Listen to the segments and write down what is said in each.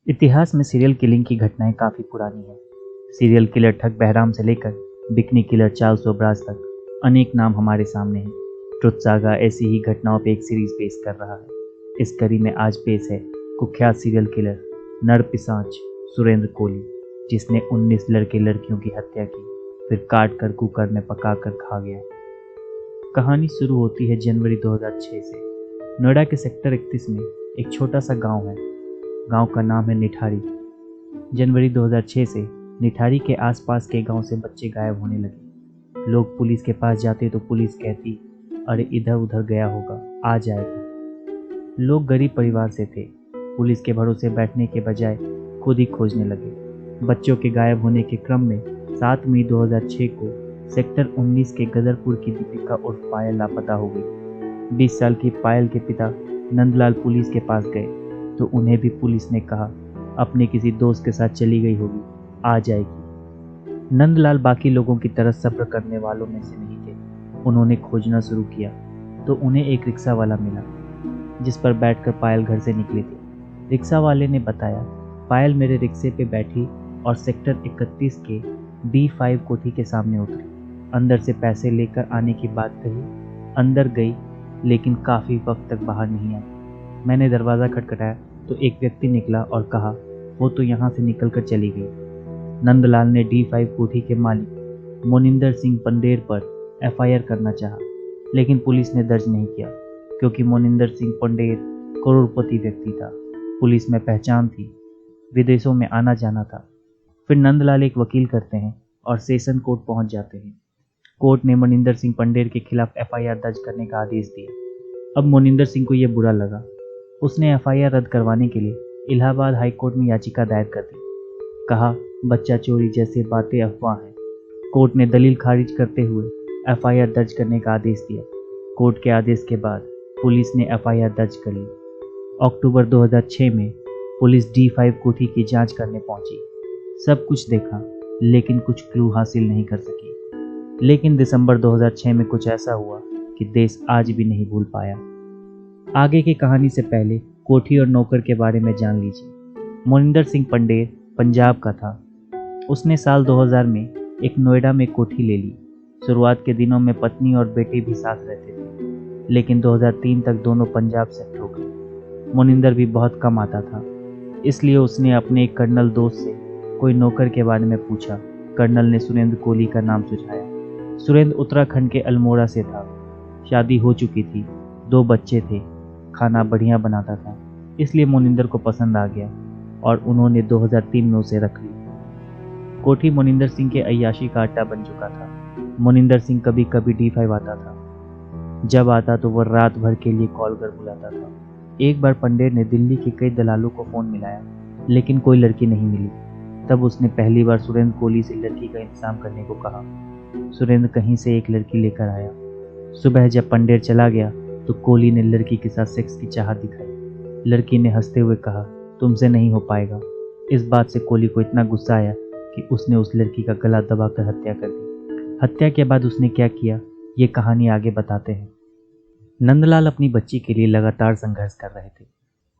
इतिहास में serial killing की घटनाएं काफ़ी पुरानी हैं। सीरियल किलर ठग बहराम से लेकर बिकनी किलर चार्ल्स सोब्राज तक अनेक नाम हमारे सामने हैं। ट्रुथ सागा ऐसी ही घटनाओं पे एक सीरीज पेश कर रहा है। इस कड़ी में आज पेश है कुख्यात सीरियल किलर नरपिशाच सुरेंद्र कोली, जिसने 19 लड़के लड़कियों की हत्या की, फिर काट कर कुकर में पका कर खा गया। कहानी शुरू होती है जनवरी 2006 से। नोएडा के सेक्टर 31 में एक छोटा सा गांव है। गांव का नाम है निठारी। जनवरी 2006 से निठारी के आसपास के गांव से बच्चे गायब होने लगे। लोग पुलिस के पास जाते तो पुलिस कहती, अरे इधर उधर गया होगा, आ जाएगा। लोग गरीब परिवार से थे। पुलिस के भरोसे बैठने के बजाय खुद ही खोजने लगे। बच्चों के गायब होने के क्रम में 7 मई 2006 को सेक्टर 19 के गदरपुर की दीपिका उर्फ पायल लापता हो गई। 20 साल की पायल के पिता नंदलाल पुलिस के पास गए तो उन्हें भी पुलिस ने कहा अपने किसी दोस्त के साथ चली गई होगी, आ जाएगी। नंदलाल बाकी लोगों की तरह सब्र करने वालों में से नहीं थे। उन्होंने खोजना शुरू किया तो उन्हें एक रिक्शा वाला मिला जिस पर बैठकर पायल घर से निकली थी। रिक्शा वाले ने बताया, पायल मेरे रिक्शे पे बैठी और सेक्टर 31 के B5 कोठी के सामने उतरी। अंदर से पैसे लेकर आने की बात कही। अंदर गई लेकिन काफ़ी वक्त तक बाहर नहीं आई। मैंने दरवाज़ा खटखटाया तो एक व्यक्ति निकला और कहा, वो तो यहाँ से निकलकर चली गई। नंदलाल ने D5 कोठी के मालिक मोनिंदर सिंह पंडेर पर FIR करना चाहा, लेकिन पुलिस ने दर्ज नहीं किया क्योंकि मोनिंदर सिंह पंडेर करोड़पति व्यक्ति था। पुलिस में पहचान थी, विदेशों में आना जाना था। फिर नंदलाल एक वकील करते हैं और सेशन कोर्ट पहुंच जाते हैं। कोर्ट ने मोनिंदर सिंह पंडेर के खिलाफ FIR दर्ज करने का आदेश दिया। अब मोनिंदर सिंह को यह बुरा लगा। उसने FIR रद्द करवाने के लिए इलाहाबाद हाई कोर्ट में याचिका दायर कर दी। कहा, बच्चा चोरी जैसी बातें अफवाह हैं। कोर्ट ने दलील खारिज करते हुए FIR दर्ज करने का आदेश दिया। कोर्ट के आदेश के बाद पुलिस ने FIR दर्ज कर ली। अक्टूबर 2006 में पुलिस D5 कोठी की जांच करने पहुंची। सब कुछ देखा लेकिन कुछ क्लू हासिल नहीं कर सकी। लेकिन दिसंबर 2006 में कुछ ऐसा हुआ कि देश आज भी नहीं भूल पाया। आगे की कहानी से पहले कोठी और नौकर के बारे में जान लीजिए। मोनिंदर सिंह पंडेर पंजाब का था। उसने साल 2000 में एक नोएडा में कोठी ले ली। शुरुआत के दिनों में पत्नी और बेटे भी साथ रहते थे, लेकिन 2003 तक दोनों पंजाब शिफ्ट हो गए। मोनिंदर भी बहुत कम आता था, इसलिए उसने अपने एक कर्नल दोस्त से कोई नौकर के बारे में पूछा। कर्नल ने सुरेंद्र कोली का नाम सुझाया। सुरेंद्र उत्तराखंड के अल्मोड़ा से था। शादी हो चुकी थी, 2 बच्चे थे, खाना बढ़िया बनाता था, इसलिए मोनिंदर को पसंद आ गया और उन्होंने 2003 में उसे रख लिया। कोठी मोनिंदर सिंह के अय्याशी का अड्डा बन चुका था। मोनिंदर सिंह कभी कभी D5 आता था। जब आता तो वह रात भर के लिए कॉल कर बुलाता था। एक बार पंडेर ने दिल्ली के कई दलालों को फ़ोन मिलाया, लेकिन कोई लड़की नहीं मिली। तब उसने पहली बार सुरेंद्र कोली से लड़की का इंतजाम करने को कहा। सुरेंद्र कहीं से एक लड़की लेकर आया। सुबह जब पंडेर चला गया तो कोली ने लड़की के साथ सेक्स की चाहत दिखाई। लड़की ने हंसते हुए कहा, तुमसे नहीं हो पाएगा। इस बात से कोली को इतना गुस्सा आया कि उसने उस लड़की का गला दबाकर हत्या कर दी। हत्या के बाद उसने क्या किया, ये कहानी आगे बताते हैं। नंदलाल अपनी बच्ची के लिए लगातार संघर्ष कर रहे थे।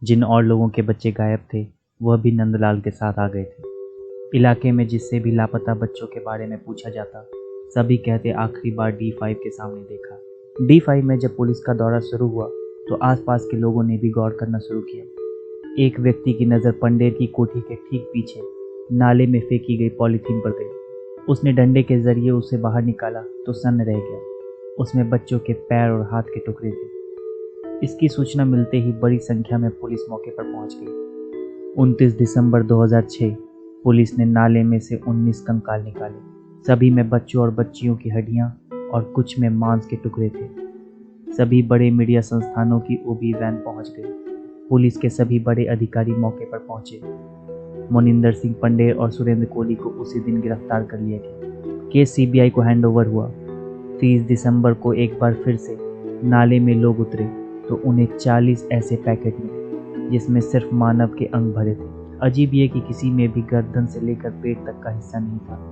जिन और लोगों के बच्चे गायब थे वह भी नंदलाल के साथ आ गए थे। इलाके में जिससे भी लापता बच्चों के बारे में पूछा जाता, सभी कहते आखिरी बार D5 के सामने देखा। D5 में जब पुलिस का दौरा शुरू हुआ तो आसपास के लोगों ने भी गौर करना शुरू किया। एक व्यक्ति की नज़र पंडेर की कोठी के ठीक पीछे नाले में फेंकी गई पॉलीथीन पर गई। उसने डंडे के जरिए उसे बाहर निकाला तो सन्न रह गया। उसमें बच्चों के पैर और हाथ के टुकड़े थे। इसकी सूचना मिलते ही बड़ी संख्या में पुलिस मौके पर पहुंच गई। 29 दिसंबर 2006 पुलिस ने नाले में से 19 कंकाल निकाले। सभी में बच्चों और बच्चियों की हड्डियां और कुछ में मांस के टुकड़े थे। सभी बड़े मीडिया संस्थानों की OB वैन पहुंच गई। पुलिस के सभी बड़े अधिकारी मौके पर पहुंचे। मोनिंदर सिंह पंडेर और सुरेंद्र कोली को उसी दिन गिरफ्तार कर लिया गया। केस CBI को हैंडओवर हुआ। 30 दिसंबर को एक बार फिर से नाले में लोग उतरे तो उन्हें 40 ऐसे पैकेट मिले जिसमें सिर्फ मानव के अंग भरे थे। अजीब ये कि किसी में भी गर्दन से लेकर पेट तक का हिस्सा नहीं था।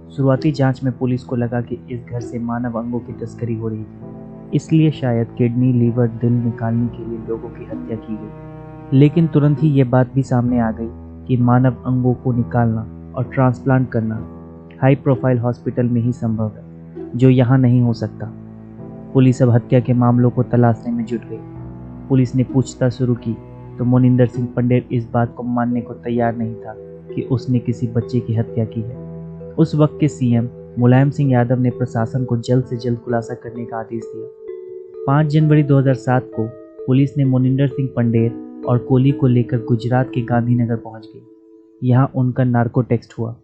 शुरुआती जांच में पुलिस को लगा कि इस घर से मानव अंगों की तस्करी हो रही थी, इसलिए शायद किडनी, लीवर, दिल निकालने के लिए लोगों की हत्या की गई। लेकिन तुरंत ही ये बात भी सामने आ गई कि मानव अंगों को निकालना और ट्रांसप्लांट करना हाई प्रोफाइल हॉस्पिटल में ही संभव है, जो यहाँ नहीं हो सकता। पुलिस अब हत्या के मामलों को तलाशने में जुट गई। पुलिस ने पूछताछ शुरू की तो मोनिंदर सिंह पंडेर इस बात को मानने को तैयार नहीं था कि उसने किसी बच्चे की हत्या की है। उस वक्त के सीएम मुलायम सिंह यादव ने प्रशासन को जल्द से जल्द खुलासा करने का आदेश दिया। 5 जनवरी 2007 को पुलिस ने मोनिंदर सिंह पंडेर और कोली को लेकर गुजरात के गांधीनगर पहुंच गई। यहाँ उनका नार्को टेस्ट हुआ।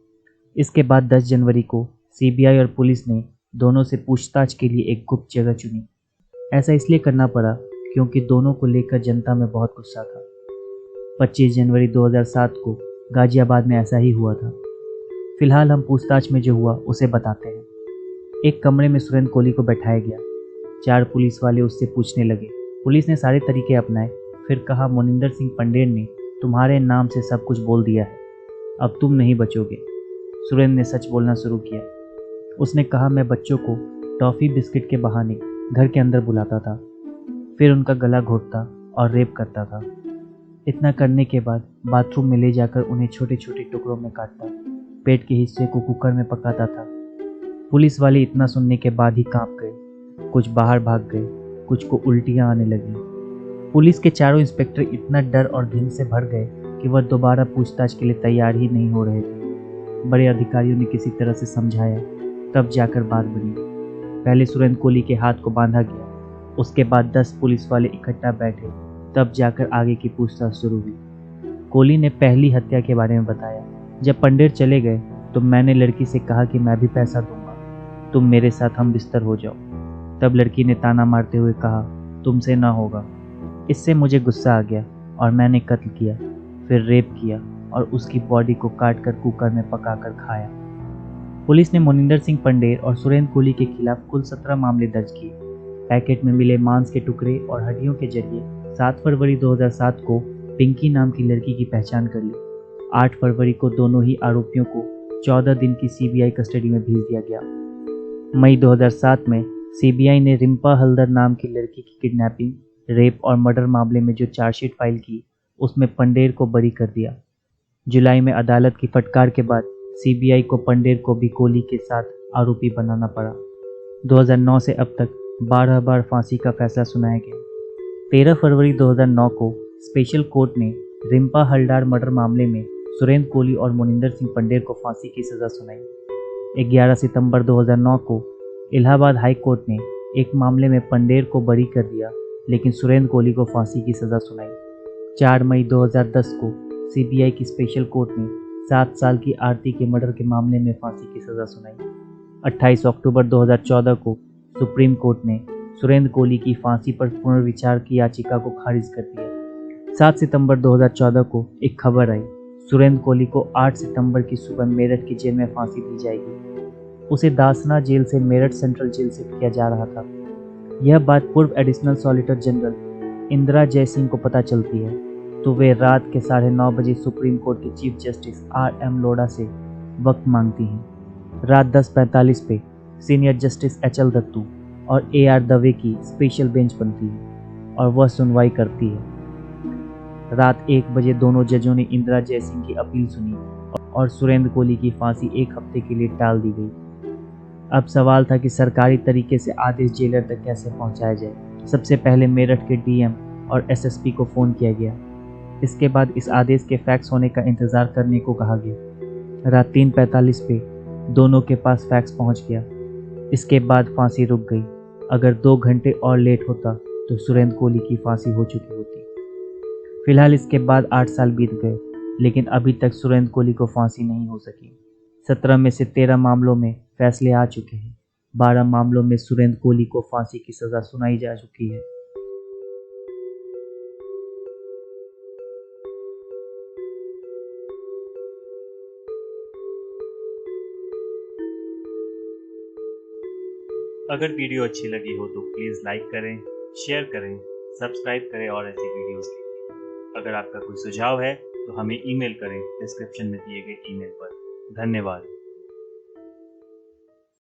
इसके बाद 10 जनवरी को सीबीआई और पुलिस ने दोनों से पूछताछ के लिए एक गुप्त जगह चुनी। ऐसा इसलिए करना पड़ा क्योंकि दोनों को लेकर जनता में बहुत गुस्सा था। 25 जनवरी 2007 को गाजियाबाद में ऐसा ही हुआ था। फिलहाल हम पूछताछ में जो हुआ उसे बताते हैं। एक कमरे में सुरेंद्र कोली को बैठाया गया। 4 पुलिस वाले उससे पूछने लगे। पुलिस ने सारे तरीके अपनाए, फिर कहा, मोनिंदर सिंह पंडेर ने तुम्हारे नाम से सब कुछ बोल दिया है, अब तुम नहीं बचोगे। सुरेंद्र ने सच बोलना शुरू किया। उसने कहा, मैं बच्चों को टॉफ़ी बिस्किट के बहाने घर के अंदर बुलाता था, फिर उनका गला घोटता और रेप करता था। इतना करने के बाद बाथरूम में ले जाकर उन्हें छोटे छोटे टुकड़ों में काटता, पेट के हिस्से को कुकर में पकाता था। पुलिस वाले इतना सुनने के बाद ही कांप गए। कुछ बाहर भाग गए, कुछ को उल्टियां आने लगी। पुलिस के चारों इंस्पेक्टर इतना डर और घिन से भर गए कि वह दोबारा पूछताछ के लिए तैयार ही नहीं हो रहे थे। बड़े अधिकारियों ने किसी तरह से समझाया, तब जाकर बात बनी। पहले सुरेंद्र कोली के हाथ को बांधा गया, उसके बाद 10 पुलिस वाले इकट्ठा बैठे, तब जाकर आगे की पूछताछ शुरू हुई। कोली ने पहली हत्या के बारे में बताया। जब पंडेर चले गए तो मैंने लड़की से कहा कि मैं भी पैसा दूंगा, तुम मेरे साथ हम बिस्तर हो जाओ। तब लड़की ने ताना मारते हुए कहा, तुमसे ना होगा। इससे मुझे गुस्सा आ गया और मैंने कत्ल किया, फिर रेप किया और उसकी बॉडी को काट कर कुकर में पकाकर खाया। पुलिस ने मोनिंदर सिंह पंडेर और सुरेंद्र कोली के खिलाफ कुल 17 मामले दर्ज किए। पैकेट में मिले मांस के टुकड़े और हड्डियों के जरिए 7 फरवरी 2007 को पिंकी नाम की लड़की की पहचान कर ली। 8 फरवरी को दोनों ही आरोपियों को 14 दिन की सीबीआई कस्टडी में भेज दिया गया। मई 2007 में सीबीआई ने रिम्पा हल्दर नाम की लड़की की किडनैपिंग, रेप और मर्डर मामले में जो चार्जशीट फाइल की, उसमें पंडेर को बरी कर दिया। जुलाई में अदालत की फटकार के बाद सीबीआई को पंडेर को भी कोली के साथ आरोपी बनाना पड़ा। 2009 से अब तक 12 बार फांसी का फैसला सुनाया गया। 13 फरवरी 2009 को स्पेशल कोर्ट ने रिम्पा हल्दार मर्डर मामले में सुरेंद्र कोली और मोनिंदर सिंह पंडेर को फांसी की सज़ा सुनाई। 11 सितंबर 2009 को इलाहाबाद हाई कोर्ट ने एक मामले में पंडेर को बरी कर दिया, लेकिन सुरेंद्र कोली को फांसी की सज़ा सुनाई। 4 मई 2010 को सीबीआई की स्पेशल कोर्ट ने 7 साल की आरती के मर्डर के मामले में फांसी की सज़ा सुनाई। 28 अक्टूबर 2014 को सुप्रीम कोर्ट ने सुरेंद्र कोली की फांसी पर पुनर्विचार की याचिका को खारिज कर दिया। 7 सितंबर 2014 को एक खबर आई, सुरेंद्र कोली को 8 सितंबर की सुबह मेरठ की जेल में फांसी दी जाएगी। उसे दासना जेल से मेरठ सेंट्रल जेल शिफ्ट किया जा रहा था। यह बात पूर्व additional solicitor general Indira Jaising को पता चलती है, तो वे रात के 9:30 बजे सुप्रीम कोर्ट के चीफ जस्टिस आर.एम. लोढ़ा से वक्त मांगती हैं। रात 10:45 पे सीनियर जस्टिस एच.एल. दत्तू और ए.आर. दवे की स्पेशल बेंच बनती है और वह सुनवाई करती है। रात 1 बजे दोनों जजों ने इंदिरा जयसिंह की अपील सुनी और सुरेंद्र कोली की फांसी 1 हफ्ते के लिए टाल दी गई। अब सवाल था कि सरकारी तरीके से आदेश जेलर तक कैसे पहुंचाया जाए। सबसे पहले मेरठ के डीएम और एसएसपी को फ़ोन किया गया। इसके बाद इस आदेश के फैक्स होने का इंतज़ार करने को कहा गया। रात 3:45 पे दोनों के पास फैक्स पहुंच गया। इसके बाद फांसी रुक गई। अगर 2 घंटे और लेट होता तो सुरेंद्र कोली की फांसी हो चुकी होती। फिलहाल इसके बाद 8 साल बीत गए, लेकिन अभी तक सुरेंद्र कोली को फांसी नहीं हो सकी। 17 में से 13 मामलों में फैसले आ चुके हैं। 12 मामलों में सुरेंद्र कोली को फांसी की सज़ा सुनाई जा चुकी है। अगर वीडियो अच्छी लगी हो तो प्लीज़ लाइक करें, शेयर करें, सब्सक्राइब करें और ऐसी वीडियोस के लिए। अगर आपका कोई सुझाव है तो हमें ईमेल करें डिस्क्रिप्शन में दिए गए ईमेल पर। धन्यवाद।